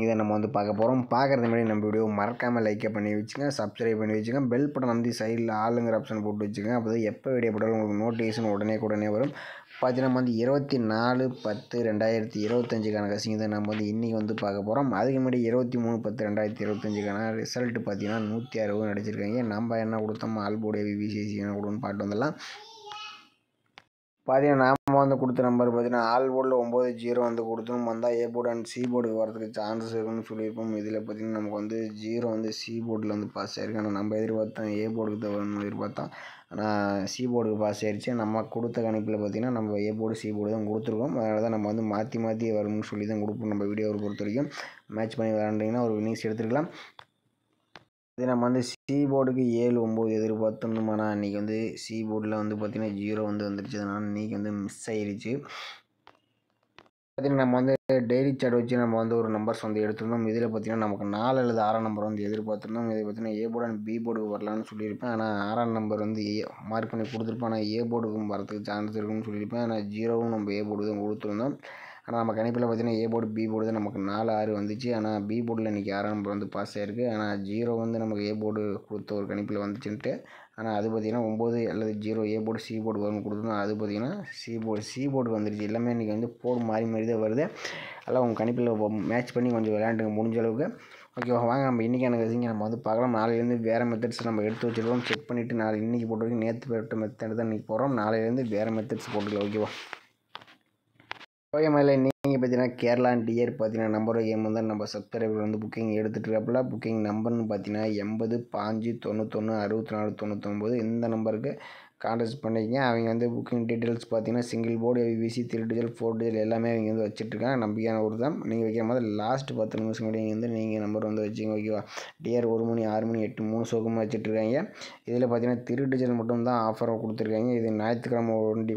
இதை நம்ம வந்து பார்க்க போகிறோம். பார்க்குறது முன்னாடி நம்ம வீடியோ மறக்காமல் லைக்கை பண்ணி வச்சுங்க, சப்ஸ்கிரைப் பண்ணி வச்சுங்க, பெல் பட்டன் வந்து சைடில் ஆளுங்கிற ஆப்ஷன் போட்டு வச்சுங்க. அப்போ தான் எப்போ வீடியோ போட்டாலும் உங்களுக்கு நோட்டிஃபிகேஷன் உடனே வரும். பார்த்தீங்கன்னா நம்ம வந்து 24/10/2025க்கான கசிங்க தான் நம்ம வந்து இன்றைக்கி வந்து பார்க்க போகிறோம். அதுக்கு முன்னாடி 23/10/2025க்கான ரிசல்ட் பார்த்தீங்கன்னா 160 அடிச்சிருக்காங்க. நம்ம என்ன கொடுத்தோம், ஆல்போர்டு விசிசி என்ன கொடுன்னு பாட்டு வந்துடலாம். பார்த்தீங்கன்னா நாம் வந்து கொடுத்த நம்பர் பார்த்தீங்கன்னா ஆல் போர்டில் 9-0 வந்து கொடுத்தோம். வந்தால் ஏ போர்டு அண்ட் சி போர்டுக்கு வரதுக்கு சான்சஸ் இருக்குன்னு சொல்லியிருப்போம். இதில் பார்த்தீங்கன்னா நமக்கு வந்து 0 வந்து சி போர்டில் வந்து பாஸ் ஆகிருக்கு. ஆனால் நம்ம எதிர்பார்த்தோம் ஏ போர்டுக்கு தான் வரணும்னு எதிர்பார்த்தோம். ஆனால் சி போர்டுக்கு பாஸ் ஆகிடுச்சு. நம்ம கொடுத்த கணிப்பில் பார்த்தீங்கன்னா நம்ம ஏ போர்டு சி போர்டு தான் கொடுத்துருக்கோம். அதனால தான் நம்ம வந்து மாற்றி வரும்னு சொல்லி தான் கொடுப்போம். நம்ம வீடியோவை பொறுத்த வரைக்கும் மேட்ச் பண்ணி விளாண்டிங்கன்னா ஒரு வின்னிங்ஸ் எடுத்துக்கலாம். இது நம்ம வந்து சி போர்டுக்கு 7-9 எதிர்பார்த்தோம்னா இன்றைக்கி வந்து சி போர்டில் வந்து பார்த்திங்கன்னா 0 வந்து வந்துருச்சு. அதனால் இன்றைக்கி வந்து மிஸ் ஆகிடுச்சு. பார்த்திங்கன்னா நம்ம வந்து டெய்லி சார்ட் வச்சு நம்ம வந்து ஒரு நம்பர்ஸ் வந்து எடுத்திருந்தோம். இதில் பார்த்திங்கன்னா நமக்கு 4 அல்லது 6 நம்பர் வந்து எதிர்பார்த்துருந்தோம். இதை பார்த்திங்கன்னா ஏ போர்டு அண்ட் பி போர்டுக்கு வரலான்னு சொல்லியிருப்பேன். ஆனால் 6ஆம் நம்பர் வந்து மார்க் பண்ணி கொடுத்துருப்பேன். ஆனால் ஏ போர்டுக்கும் வரதுக்கு சான்ஸ் இருக்குன்னு சொல்லியிருப்பேன். ஆனால் 0வும் நம்ம ஏ போர்டு தான் கொடுத்துருந்தோம். ஆனால் நம்ம கணிப்பில் பார்த்தீங்கன்னா ஏ போர்டு பி போர்டு தான் நமக்கு 4-6 வந்துச்சு. ஆனால் பி போர்டில் இன்றைக்கி 6ஆம் நம்பர் வந்து பாஸ் ஆகிருக்கு. ஆனால் 0 வந்து நமக்கு ஏ போர்டு கொடுத்த ஒரு கணிப்பில் வந்துச்சுன்ட்டு. ஆனால் அது பார்த்திங்கன்னா 9 அல்லது 0 ஏ போர்டு சி போர்டு வரும்னு கொடுத்துருந்தோம். அது பார்த்திங்கன்னா சி போர்டுக்கு வந்துருச்சு. எல்லாமே இன்றைக்கி வந்து போர்டு மாறி தான் வருது. அதெல்லாம் உங்கள் கணிப்பில் மேட்ச் பண்ணி கொஞ்சம் விளையாண்டுங்க முடிஞ்ச அளவுக்கு. ஓகேவா, வாங்க நம்ம இன்றைக்கான கசிங்க நம்ம வந்து பார்க்கலாம். நாளையிலேருந்து வேறு மெத்தட்ஸ் நம்ம எடுத்து வச்சுருக்கோம். செக் பண்ணிவிட்டு நாளை இன்றைக்கி போட்டு வரைக்கும் நேற்று போட்ட மெத்தட் தான் இன்றைக்கி போகிறோம். நாளையிலேருந்து வேறு மெத்தட்ஸ் போட்டுக்கலாம். ஓகேவா, ஓகே மேலே நீங்கள் பார்த்தீங்கன்னா கேரளா டியர் பார்த்தீங்கன்னா நம்பர் கேம் வந்து நம்ம சப்ஸ்கிரைபர் வந்து புக்கிங் எடுத்துகிட்டு இருக்காப்புல. புக்கிங் நம்பர்னு பார்த்தீங்கன்னா 80 5 91 64 99 இந்த நம்பருக்கு கான்டாக்ட் பண்ணிக்கங்க. அவங்க வந்து புக்கிங் டீட்டெயில்ஸ் பார்த்தீங்கன்னா சிங்கிள் போர்டு விசி 3 டிஜிட்டல் 4 டிஜிட்டல் எல்லாமே அவங்க வந்து வச்சுட்ருக்காங்க. நம்பிக்கையான ஒரு தான். நீங்கள் வைக்கிற மாதிரி லாஸ்ட் 10 நிமிஷம் கூட வந்து நீங்கள் நம்பர் வந்து வச்சுங்க. ஓகேவா, டிஆர் 1 மணி 6 மணி 8 3 ஷோக்குமே வச்சுட்ருக்காங்க. இதில் பார்த்தீங்கன்னா 3 டிஜிட்டல் மட்டும் தான் ஆஃபராக கொடுத்துருக்காங்க. இது ஞாயிற்றுக்கிழமை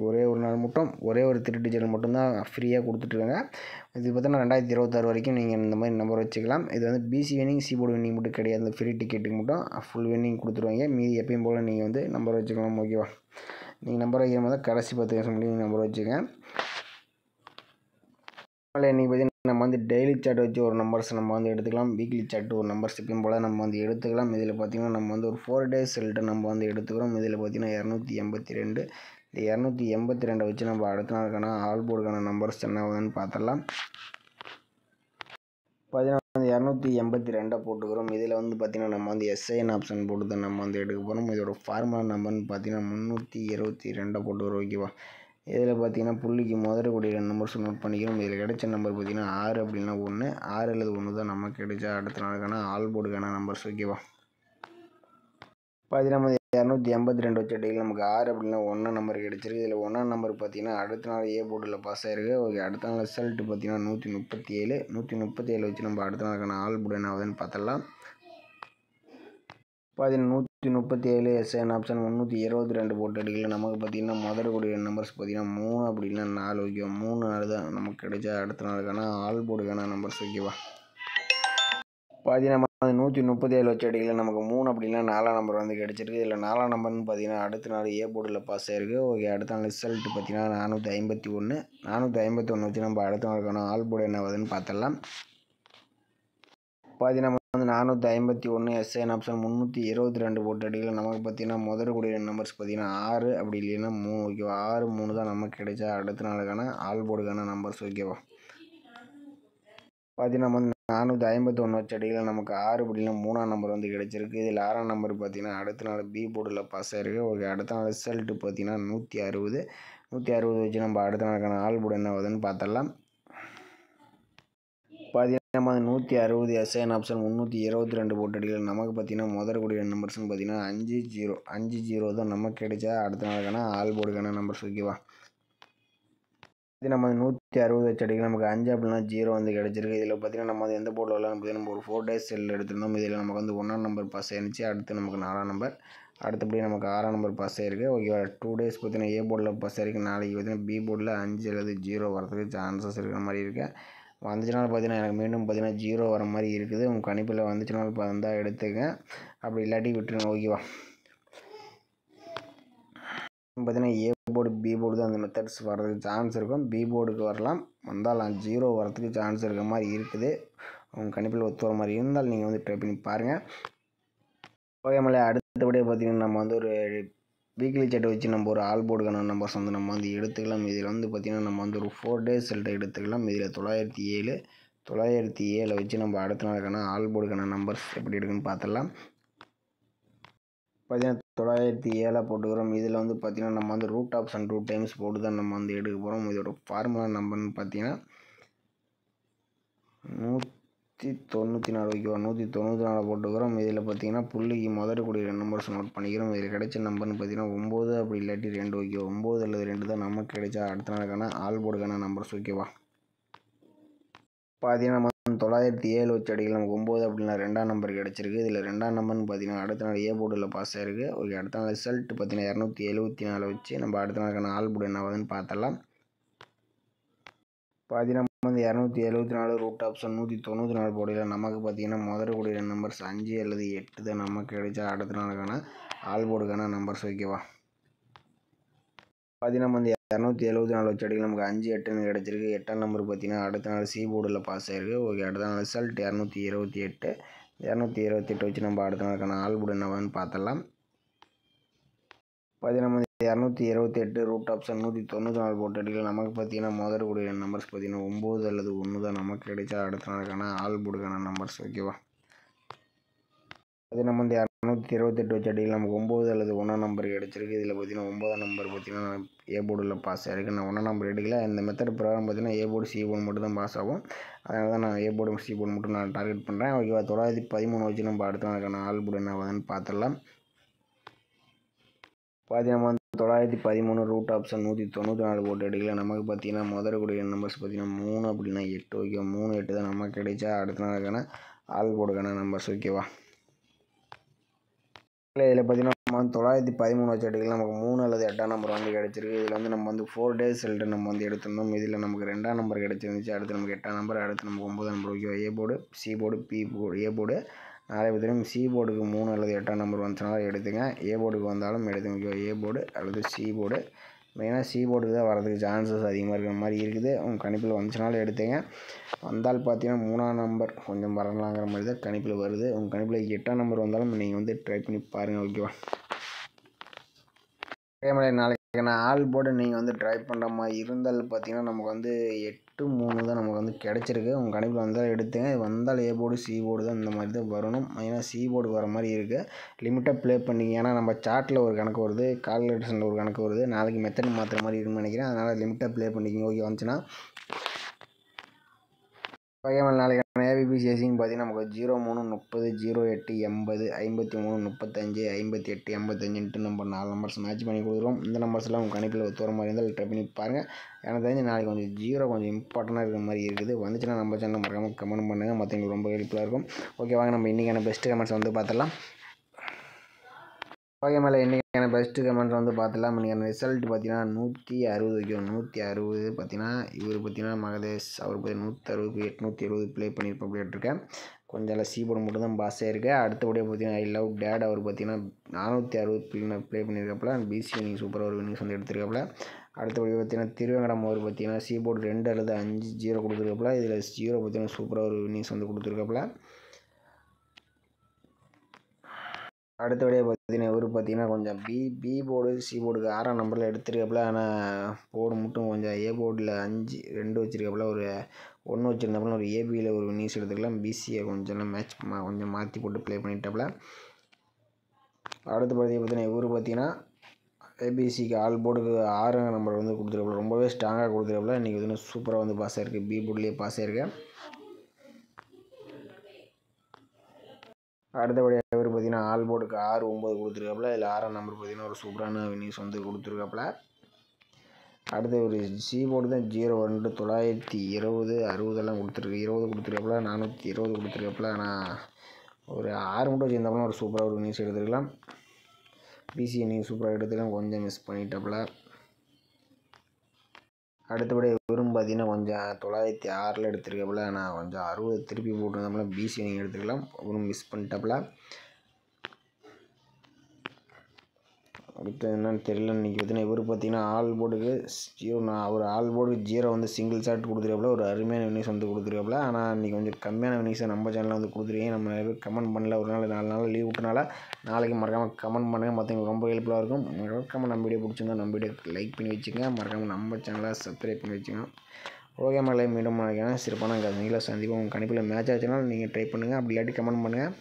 ஒரே ஒரு நாள் மட்டும் ஒரே ஒரு 3 டிஜிட்டல் மட்டும்தான் ஃப்ரீயாக கொடுத்துட்ருக்காங்க. இது பார்த்தீங்கன்னா 2026 வரைக்கும் நீங்கள் இந்த மாதிரி நம்பர் வச்சுக்கலாம். இது வந்து BC winning C board winning மட்டும் கிடையாது. இந்த ஃப்ரீ டிக்கெட்டுக்கு மட்டும் ஃபுல் வின்னிங் கொடுத்துருவாங்க. மீதி எப்பயும் போல் நீங்கள் வந்து நம்பர் வச்சுக்கலாம். ஓகேவா, நீங்கள் நம்பர் வைக்கிற மாதிரி கடைசி 10 நிமிஷம் முடியும் நீங்கள் நம்பர் வச்சுக்கோங்க. இன்றைக்கி பார்த்தீங்கன்னா நம்ம வந்து டெய்லி சார்ட் வச்சு ஒரு நம்பர்ஸ் நம்ம வந்து எடுத்துக்கலாம். வீக்லி சார்ட் ஒரு நம்பர்ஸ் எப்பயும் போல் நம்ம வந்து எடுத்துக்கலாம். இதில் பார்த்திங்கன்னா நம்ம வந்து ஒரு 4 டேஸ் ரிசல்ட்டை நம்ம வந்து எடுத்துக்கிறோம். இதில் பார்த்திங்கன்னா 282 இந்த 282 வச்சு நம்ம அடுத்த நாளுக்கான ஆல் போர்டுக்கான நம்பர்ஸ் என்ன ஆகுதுன்னு பார்த்துடலாம். பார்த்தீங்கன்னா 282 போட்டுக்கிறோம். இதில் வந்து பார்த்திங்கன்னா நம்ம வந்து எஸ்ஐஎன் ஆப்ஷன் போட்டு தான் நம்ம வந்து எடுக்க போகிறோம். இதோட ஃபார்முலா நம்பர்னு பார்த்தீங்கன்னா 322 போட்டுக்கிறோம். ஓகேவா, இதில் பார்த்தீங்கன்னா புள்ளிக்கு முதல்கூடிய 2 நம்பர்ஸ் நோட் பண்ணிக்கிறோம். இதில் கிடைச்ச நம்பர் பார்த்தீங்கன்னா 6 அப்படின்னா 1 6 அல்லது 1 தான் நமக்கு கிடைச்சா அடுத்த நாளுக்கான ஆல் போர்டுக்கான நம்பர்ஸ். ஓகேவா, பார்த்தீங்கன்னா 282 வச்ச டீல் நமக்கு 6 அப்படின்னா 1 நம்பர் கிடச்சிருக்கு. இதில் 1 நம்பர் பார்த்தீங்கன்னா அடுத்த நாள் ஏ போர்டில் பாஸ் ஆகிருக்கு. ஓகே, அடுத்த நாள் ரிசல்ட் பார்த்தீங்கன்னா 137 வச்சு நம்ம அடுத்த நாளுக்கான ஆல் போர்டு என்ன ஆகுதுன்னு பார்த்துடலாம். பார்த்தீங்கன்னா 137 எஸ்ஐஎன் ஆப்ஷன் 322 போட்டு அடிக்கல. நமக்கு பார்த்தீங்கன்னா முதல்கூடிய நம்பர்ஸ் பார்த்தீங்கன்னா 3 அப்படின்னா 4. ஓகேவா, 3 4 தான் நமக்கு கிடைச்சா அடுத்த நாளுக்கான ஆல் போர்டுக்கான நம்பர்ஸ். ஓகேவா, பார்த்தீங்கன்னா 137 வச்ச அடிக்கல நமக்கு 3 அப்படின்னா 4ஆம் நம்பர் வந்து கிடச்சிருக்கு. இதில் 4ஆம் நம்பர்னு பார்த்தீங்கன்னா அடுத்த நாள் ஏ போர்டில் பாஸ் ஆகிருக்கு. ஓகே, அடுத்த நாள் ரிசல்ட் பார்த்தீங்கன்னா 451 வச்சு நம்ம அடுத்த நாளுக்கான ஆல் போர்டு என்ன ஆகுதுன்னு பார்த்துடலாம். பார்த்தீங்கன்னா வந்து 451 எஸ்ஐஎன் ஆப்ஷன் 322 போட்டு அடிக்கல. நமக்கு பார்த்தீங்கன்னா முதல்கூடிய நம்பர்ஸ் பார்த்தீங்கன்னா 6 அப்படி இல்லைன்னா 3. ஓகேவா, 6 3 தான் நமக்கு கிடைச்சா அடுத்த நாளுக்கான ஆல் போர்டுக்கான நம்பர்ஸ். ஓகேவா, பார்த்தீங்கன்னா வந்து 451 வச்ச அடியில் நமக்கு 6 அப்படின்னா 3ஆம் நம்பர் வந்து கிடச்சிருக்கு. இதில் 6ஆம் நம்பர் பார்த்தீங்கன்னா அடுத்த நாள் பி போர்டில் பாஸ் ஆகிருக்கு. ஓகே, அடுத்த நாள் ரிசல்ட்டு பார்த்தீங்கன்னா 160 வச்சு நம்ம அடுத்த நாளுக்கான ஆல் போர்டு என்ன ஆகுதுன்னு பார்த்துடலாம். பார்த்தீங்கன்னா 160 எஸ்ஐஎன் ஆப்ஷன் 322 போட்டு அடிக்கல. நமக்கு பார்த்தீங்கன்னா முதல்கூடிய நம்பர்ஸ்னு பார்த்தீங்கன்னா 50 தான் நமக்கு கிடைச்சா அடுத்த நாளுக்கான ஆல் போர்டுக்கான நம்பர்ஸ். ஓகேவா, இது நம்ம 160 வச்ச அடிக்கல. நமக்கு 5 அப்படின்னா 0 வந்து கிடச்சிருக்கு. இதில் பார்த்தீங்கன்னா நம்ம எந்த போர்டில் வரலாம் பார்த்தீங்கன்னா நம்ம ஒரு 4 டேஸ் செல் எடுத்திருந்தோம். இதில் நமக்கு வந்து 1ஆம் நம்பர் பாஸ் ஆகிருந்துச்சு. அடுத்து நமக்கு 4ஆம் நம்பர், அடுத்தபடி நமக்கு 6ஆம் நம்பர் பாஸ் ஆகிருக்கு. ஓகேவா, 2 டேஸ் பார்த்தீங்கன்னா ஏ போர்டில் பாஸ் ஆகிருக்கு. நாளைக்கு பார்த்தீங்கன்னா பி போர்டில் 5 அல்லது 0 வரதுக்கு சான்சஸ் இருக்கிற மாதிரி இருக்குது. வந்துச்சுனாலும் பார்த்தீங்கன்னா எனக்கு மீண்டும் பார்த்தீங்கன்னா 0 வர மாதிரி இருக்குது. உங்கள் கணிப்பில் வந்துச்சுனாலும் வந்தால் எடுத்துங்க, அப்படி இல்லாட்டி விட்டுருங்க. ஓகேவா, பார்த்தீங்கன்னா ஏ போர்டு பி போர்டு தான் அந்த மெத்தட்ஸ் வர்றதுக்கு சான்ஸ் இருக்கும். பி போர்டுக்கு வரலாம், வந்தால் 0 வரதுக்கு சான்ஸ் இருக்கிற மாதிரி இருக்குது. உங்கள் கணிப்பில் ஒத்து வர மாதிரி இருந்தால் நீங்கள் வந்து ட்ரை பண்ணி பாருங்கள். ஓகே மலை, அடுத்தபடியாக பார்த்தீங்கன்னா நம்ம வந்து ஒரு வீக்லி சார்ட் வச்சு நம்ம ஒரு ஆல் போர்டுக்கான நம்பர்ஸ் வந்து நம்ம வந்து எடுத்துக்கலாம். இதில் வந்து பார்த்திங்கன்னா நம்ம வந்து ஒரு 4 days ரிசல்ட்டை எடுத்துக்கலாம். இதில் 907 வச்சு நம்ம அடுத்த நாளுக்கான ஆல் போர்டுக்கான நம்பர்ஸ் எப்படி இருக்குன்னு பார்த்துடலாம். பார்த்தீங்கன்னா 907 போட்டுக்கிறோம். இதில் வந்து பார்த்திங்கன்னா நம்ம வந்து ரூட் ஆப்ஷன் 2 டைம்ஸ் போட்டு தான் நம்ம வந்து எடுக்க போகிறோம். இதோட ஃபார்முலா நம்பர்னு பார்த்தீங்கன்னா 194 ஓகேவா, 194 போட்டுக்கிறோம். இதில் பார்த்தீங்கன்னா புள்ளிக்கு முதற்கூடிய நம்பர்ஸ் நோட் பண்ணிக்கிறோம். இதில் கிடைச்ச நம்பர்னு பார்த்தீங்கன்னா 9 அப்படி இல்லாட்டி 2 ஓகேவா. 9 அல்லது 2 தான் நமக்கு கிடைச்சா அடுத்த நாளுக்கான ஆல் போர்டுக்கான நம்பர்ஸ் ஓகேவா. பார்த்தீங்கன்னா நம்ம 907 வச்சு அடிக்கலாம். நமக்கு 9 அப்படின்னா 2ஆம் நம்பர் கிடச்சிருக்கு. இதில் 2ஆம் நம்பர்னு பார்த்தீங்கன்னா அடுத்த நாள் ஏ போர்டில் பாஸ் ஆயிருக்கு. ஓகே, அடுத்த நாள் ரிசல்ட் பார்த்தீங்கன்னா 274 வச்சு நம்ம அடுத்த நாளுக்கான ஆல் போர்டு என்ன ஆகுதுன்னு பார்த்தலாம். பார்த்தீங்கன்னா வந்து 274 ரூட் ஆப்ஷன் 194 போடையில் நமக்கு பார்த்தீங்கன்னா முதற்கூடிய நம்பர்ஸ் 5 அல்லது 8 தான் நமக்கு கிடைச்சா அடுத்த நாளுக்கான ஆல் போர்டுக்கான நம்பர்ஸ் ஓகேவா. பார்த்தீங்கன்னா வந்து 274 வச்சு அடிக்கலாம். நமக்கு 5 8ன்னு கிடச்சிருக்கு. 8ஆம் நம்பர் பார்த்தீங்கன்னா அடுத்த நாள் சி போர்டில் பாஸ் ஆயிருக்கு. ஓகே, அடுத்த நாள் ரிசல்ட் 228 வச்சு நம்ம அடுத்த நாளுக்கான ஆல் போர்டு என்னவான்னு பார்த்தலாம். பார்த்தீங்கன்னா 228 ரூட் ஆப்ஷன் 194 போட்டு அடிக்கலாம். நமக்கு பார்த்தீங்கன்னா முதற்கூடிய நம்பர்ஸ் பார்த்தீங்கன்னா 9 அல்லது 1 தான் நமக்கு கிடைச்சா அடுத்த நாளுக்கான ஆல் போர்டுக்கான நம்பர்ஸ் ஓகேவா. அது நம்ம 228 வச்சு அடிக்கலாம். நமக்கு 9 அல்லது 1ஆம் நம்பர் கிடச்சிருக்கு. இதில் பார்த்தீங்கன்னா 9ஆம் நம்பர் பார்த்தீங்கன்னா ஏ போர்டில் பாஸ் ஆகிருக்கு. நான் 1ஆம் நம்பர் எடுக்கல. இந்த மெத்தட் பிரகாரம் பார்த்தீங்கன்னா ஏ போர்டு சி போர்டு மட்டும் தான் பாஸ் ஆகும். அதனால தான் நான் ஏ போர்டு சி போர்டு மட்டும் நான் டார்கெட் பண்ணுறேன் ஓகேவா. 913 வச்சு நம்ம அடுத்த நாளுக்கான ஆல் போர்டு என்ன ஆகுதுன்னு பார்த்துடலாம். பார்த்தீங்கன்னா 913 ரூட் ஆப்ஷன் 194 போட்டு எடுக்கலாம். நமக்கு பார்த்தீங்கன்னா முதற்கூடிய நம்பர்ஸ் பார்த்தீங்கன்னா 3 அப்படின்னா 8 ஓகேவா. 3 8 தான் நமக்கு கிடைச்சா அடுத்த நாளுக்கான ஆல் போர்டுக்கான நம்பர்ஸ் ஓகேவா. இதில் பார்த்தீங்கன்னா நம்ம 913 வச்சு எடுக்கலாம். நமக்கு 3 அல்லது 8ஆம் நம்பர் வந்து கிடச்சிருக்கு. இதில் வந்து நம்ம வந்து 4 days ரிசல்ட்டு நம்ம வந்து எடுத்துருந்தோம். இதில் நமக்கு 2ஆம் நம்பர் கிடச்சிருந்துச்சு. அடுத்து நமக்கு 8ஆம் நம்பர், அடுத்து நமக்கு 9ஆம் நம்பர் ஓகேவா. A board C board B board A board நாளை பார்த்தீங்கன்னா சி போர்டுக்கு 3 அல்லது 8ஆம் நம்பர் வந்துச்சுனால எடுத்துங்க. ஏ போர்டுக்கு வந்தாலும் எடுத்துங்க ஓகேவா. ஏ போர்டு அல்லது சி போர்டு, மெயினாக சி போர்டுக்கு தான் வரதுக்கு சான்சஸ் அதிகமாக இருக்கிற மாதிரி இருக்குது. உங்கள் கணிப்பில் வந்துச்சுனாலும் எடுத்துங்க. வந்தால் பார்த்தீங்கன்னா 3ஆம் நம்பர் கொஞ்சம் வரலாங்கிற மாதிரி தான் கணிப்பில் வருது. உங்கள் கணிப்பில் 8ஆம் நம்பர் வந்தாலும் நீங்கள் வந்து ட்ரை பண்ணி பாருங்கள் ஓகேவா. அதே மாதிரி நாளைக்கு நான் ஆல் போர்டு நீங்கள் வந்து ட்ரை பண்ணுற மாதிரி இருந்தால் பார்த்தீங்கன்னா நமக்கு வந்து 8-3 தான் நமக்கு வந்து கிடச்சிருக்கு. உங்கள் கணிப்பில் வந்தால் எடுத்துங்க. வந்தால் ஏ போர்டு சி போர்டு தான் இந்த மாதிரி தான் வரணும். மெயினாக சி போர்டு வர மாதிரி இருக்குது. லிமிட்டாக ப்ளே பண்ணிங்க. ஏன்னா நம்ம சார்ட்டில் ஒரு கணக்கு வருது, கால்குலேஷனில் ஒரு கணக்கு வருது. நாளைக்கு மெத்தட் மாற்றுற மாதிரி இருக்குன்னு நினைக்கிறேன். அதனால் லிமிட்டாக ப்ளே பண்ணிக்கிங்க ஓகே. வந்துச்சுன்னா ஓகே. நாளைக்கு ஏபிபிசிஎஸ்சின்னு பார்த்தீங்கன்னா நமக்கு 03 30 08 80 53 35 58 85ன்ட்டு நம்ம 4 நம்பர்ஸ் மேட்ச் பண்ணி கொடுக்குறோம். இந்த நம்பர்ஸ்லாம் உங்கள் கணிப்பில் ஒத்து வர மாதிரி இருந்தால் ட்ரை பண்ணி பாருங்கள். எனக்கு தெரிஞ்சு நாளைக்கு கொஞ்சம் 0 கொஞ்சம் இம்பார்ட்டண்டாக இருக்கிற மாதிரி இருக்குது. வந்துச்சுன்னா நம்ம சேனல் மறக்காமல் கமெண்ட் பண்ணுங்கள். மற்றவங்களுக்கு ரொம்ப ஹெல்ப்ஃபுல்லாக இருக்கும். ஓகே, வாங்க நம்ம இன்றைக்கான பெஸ்ட்டு கமெண்ட்ஸ் வந்து பார்த்துடலாம். ஓகே மேலே இன்றைக்கான பெஸ்ட்டு கமெண்ட்ஸ் வந்து பார்த்துலாம். இன்றைக்கான ரிசல்ட் பார்த்தீங்கன்னா 160 வைக்கும். 160 பார்த்தீங்கன்னா இவர் பார்த்தீங்கன்னா மகதேஷ், அவர் பார்த்தீங்கன்னா 160க்கு 870 ப்ளே பண்ணியிருப்போம் அப்படின்ட்டுருக்கேன். கொஞ்சம் சி போர்டு மட்டும் தான் பாஸ் ஆகிருக்கு. அடுத்தபடியாக பார்த்தீங்கன்னா ஐ லவ் டேட், அவர் பார்த்தீங்கன்னா 460 ப்ளே பண்ணியிருக்காப்புல. பிசி வினிங் சூப்பராக ஒரு வினிங்ஸ் வந்து எடுத்திருக்காப்புல. அடுத்தபடி பார்த்தீங்கன்னா திருவேங்கடம் அவர் பார்த்தீங்கன்னா சி போர்டு 2 அல்லது 5 0 கொடுத்துருக்காப்புல. இதில் 0 பார்த்தீங்கன்னா சூப்பராக ஒரு வினிங்ஸ் வந்து கொடுத்துருக்காப்புல. அடுத்தபடியாக பார்த்தீங்கன்னா இவர் பார்த்தீங்கன்னா கொஞ்சம் பி போர்டு சி போர்டுக்கு 6ஆம் நம்பரில் எடுத்துருக்காப்புல. ஆனால் போர்டு மட்டும் கொஞ்சம் ஏ போர்டில் 5 2 வச்சுருக்காப்புல. ஒரு 1 வச்சுருந்தாப்புல. ஒரு ஏபியில் ஒரு வினிங்ஸ் எடுத்துக்கலாம். பிசியை கொஞ்சம் மேட்ச் கொஞ்சம் மாற்றி போட்டு ப்ளே பண்ணிட்டாப்புல. அடுத்த பார்த்தீங்கன்னா இவர் பார்த்தீங்கன்னா ஏபிசிக்கு ஆல் போர்டுக்கு 6ஆம் நம்பர் வந்து கொடுத்துருக்காப்புல. ரொம்பவே ஸ்ட்ராங்காக கொடுத்துருக்காப்புல. இன்றைக்கி வந்து சூப்பராக வந்து பாஸ் ஆகிருக்கு. பி போர்ட்லேயே பாஸ் ஆகிருக்கு. அடுத்தபடியாக இவர் பார்த்தீங்கன்னா ஆல் போர்டுக்கு 6 9 கொடுத்துருக்காப்புல. இதில் 6ஆம் நம்பர் பார்த்தீங்கன்னா ஒரு சூப்பரான வினிங்ஸ் வந்து கொடுத்துருக்காப்புல. அடுத்து ஒரு சி போர்டு தான் 0 2 920 60 கொடுத்துருக்கு. 20 கொடுத்துருக்காப்புல. 420 கொடுத்துருக்காப்புல. ஆனால் ஒரு 6 மட்டும் வச்சுருந்தாப்புல ஒரு சூப்பராக ஒரு வினிங்ஸ் எடுத்துருக்கலாம். பிசி நீங்கள் சூப்பராக எடுத்துக்கலாம். கொஞ்சம் மிஸ் பண்ணிட்டாப்புல. அடுத்தபடி இவரும் பார்த்தீங்கன்னா கொஞ்சம் 906 எடுத்துருக்காப்புல. ஆனால் கொஞ்சம் 60 திருப்பி போட்டுருந்தாப்புல. பிசி நீங்கள் எடுத்துக்கலாம். இவரும் மிஸ் பண்ணிட்டாப்புல. அடுத்து என்னன்னு தெரியல. இன்றைக்கி பார்த்தீங்கன்னா இவர் பார்த்தீங்கன்னா ஆல் போர்டுக்கு அவர் ஆல் போர்டுக்கு 0 வந்து சிங்கிள் ஷாட் கொடுத்துருக்காப்புல. ஒரு அருமையான வினிஸ் வந்து கொடுத்துருக்காப்புல. ஆனால் இன்றைக்கி கொஞ்சம் கம்மியான வினிஸை நம்ம சேனலில் வந்து கொடுத்துருக்கீங்க. நம்ம நிறைய பேர் கமெண்ட் பண்ணல. ஒரு நாள் 4 நாள் லீவ் விட்டனால நாளைக்கு மறக்காமல் கமெண்ட் பண்ணுங்கள். மற்றவங்களுக்கு ரொம்ப ஹெல்ப்ஃபுல்லாக இருக்கும். மறக்காமல் நம்ம வீடியோ பிடிச்சிருந்தா நம்ம வீடியோ லைக் பண்ணி வச்சுக்கோங்க. மறக்காமல் நம்ம சேனலை சப்ஸ்கிரைப் பண்ணி வச்சுக்கோங்க. ஓகே மகளே, மீண்டும் நினைக்கிறேன் சிறப்பான நீங்கள சந்திப்போம். உங்கள் கணிப்பில் மேட்ச் ஆச்சுன்னா நீங்கள் ட்ரை பண்ணுங்கள். அப்படி இல்லாட்டி கமெண்ட் பண்ணுங்கள்.